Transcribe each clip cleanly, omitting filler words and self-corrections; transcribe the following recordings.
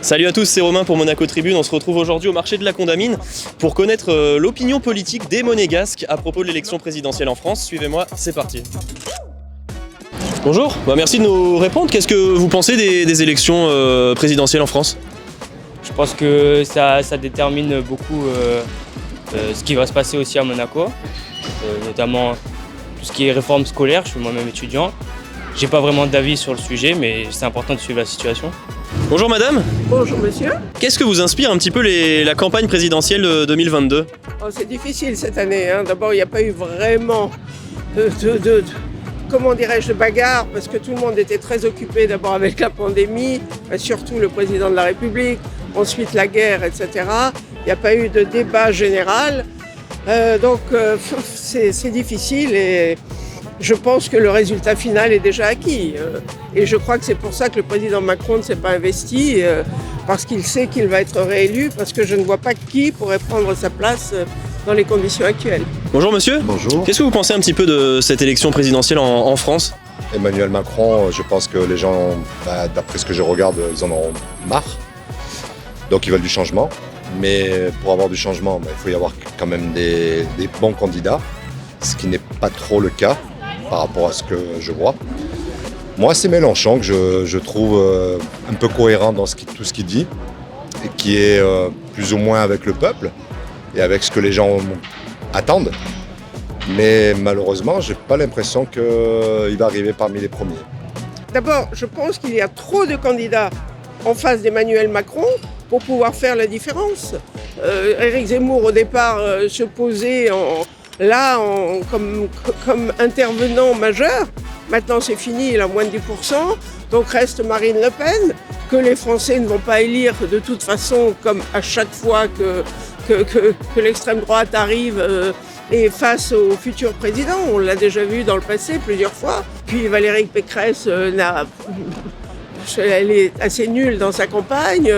Salut à tous, c'est Romain pour Monaco Tribune. On se retrouve aujourd'hui au marché de la Condamine pour connaître l'opinion politique des Monégasques à propos de l'élection présidentielle en France. Suivez-moi, c'est parti. Bonjour, merci de nous répondre. Qu'est-ce que vous pensez des élections présidentielles en France ? Je pense que ça détermine beaucoup ce qui va se passer aussi à Monaco, notamment tout ce qui est réforme scolaire. Je suis moi-même étudiant. J'ai pas vraiment d'avis sur le sujet, mais c'est important de suivre la situation. Bonjour madame. Bonjour monsieur. Qu'est-ce que vous inspire un petit peu la campagne présidentielle 2022 ? C'est difficile cette année. D'abord, il n'y a pas eu vraiment de bagarre, parce que tout le monde était très occupé d'abord avec la pandémie, surtout le président de la République, ensuite la guerre, etc. Il n'y a pas eu de débat général. Donc c'est difficile et je pense que le résultat final est déjà acquis. Et je crois que c'est pour ça que le président Macron ne s'est pas investi, parce qu'il sait qu'il va être réélu, parce que je ne vois pas qui pourrait prendre sa place dans les conditions actuelles. Bonjour monsieur. Bonjour. Qu'est-ce que vous pensez un petit peu de cette élection présidentielle en France ? Emmanuel Macron, je pense que les gens, d'après ce que je regarde, ils en auront marre. Donc ils veulent du changement. Mais pour avoir du changement, il faut y avoir quand même des bons candidats, ce qui n'est pas trop le cas par rapport à ce que je vois. Moi, c'est Mélenchon que je trouve un peu cohérent dans tout ce qu'il dit, et qui est plus ou moins avec le peuple et avec ce que les gens attendent. Mais malheureusement, je n'ai pas l'impression qu'il va arriver parmi les premiers. D'abord, je pense qu'il y a trop de candidats en face d'Emmanuel Macron pour pouvoir faire la différence. Éric Zemmour, au départ, se posait comme intervenant majeur. Maintenant, c'est fini, il a moins de 10%. Donc reste Marine Le Pen, que les Français ne vont pas élire de toute façon, comme à chaque fois que l'extrême droite arrive et face au futur président. On l'a déjà vu dans le passé plusieurs fois. Puis Valérie Pécresse elle est assez nulle dans sa campagne,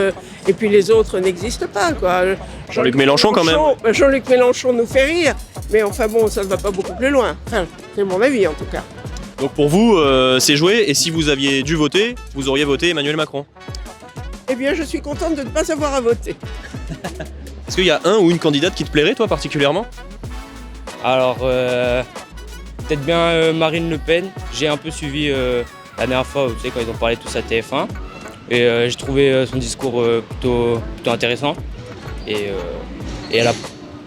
et puis les autres n'existent pas, quoi. Jean-Luc Mélenchon quand même. Jean-Luc Mélenchon nous fait rire, mais enfin bon, ça ne va pas beaucoup plus loin. Enfin, c'est mon avis en tout cas. Donc pour vous, c'est joué, et si vous aviez dû voter, vous auriez voté Emmanuel Macron ? Eh bien, je suis contente de ne pas avoir à voter. Est-ce qu'il y a un ou une candidate qui te plairait, toi, particulièrement ? Alors, peut-être bien Marine Le Pen. J'ai un peu suivi la dernière fois, vous savez, quand ils ont parlé tous à TF1. Et j'ai trouvé son discours plutôt intéressant. Et elle a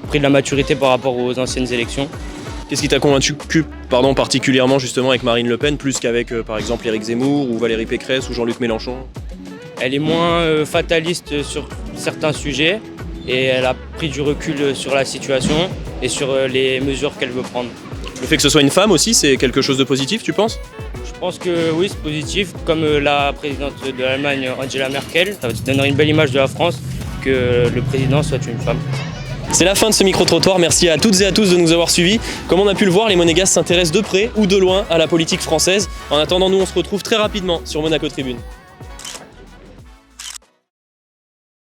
pris de la maturité par rapport aux anciennes élections. Qu'est-ce qui t'a convaincu particulièrement justement avec Marine Le Pen, plus qu'avec par exemple Éric Zemmour ou Valérie Pécresse ou Jean-Luc Mélenchon ? Elle est moins fataliste sur certains sujets et elle a pris du recul sur la situation et sur les mesures qu'elle veut prendre. Le fait que ce soit une femme aussi, c'est quelque chose de positif, tu penses ? Je pense que oui, c'est positif. Comme la présidente de l'Allemagne, Angela Merkel, ça donnerait une belle image de la France que le président soit une femme. C'est la fin de ce micro-trottoir, merci à toutes et à tous de nous avoir suivis. Comme on a pu le voir, les Monégasques s'intéressent de près ou de loin à la politique française. En attendant, nous on se retrouve très rapidement sur Monaco Tribune.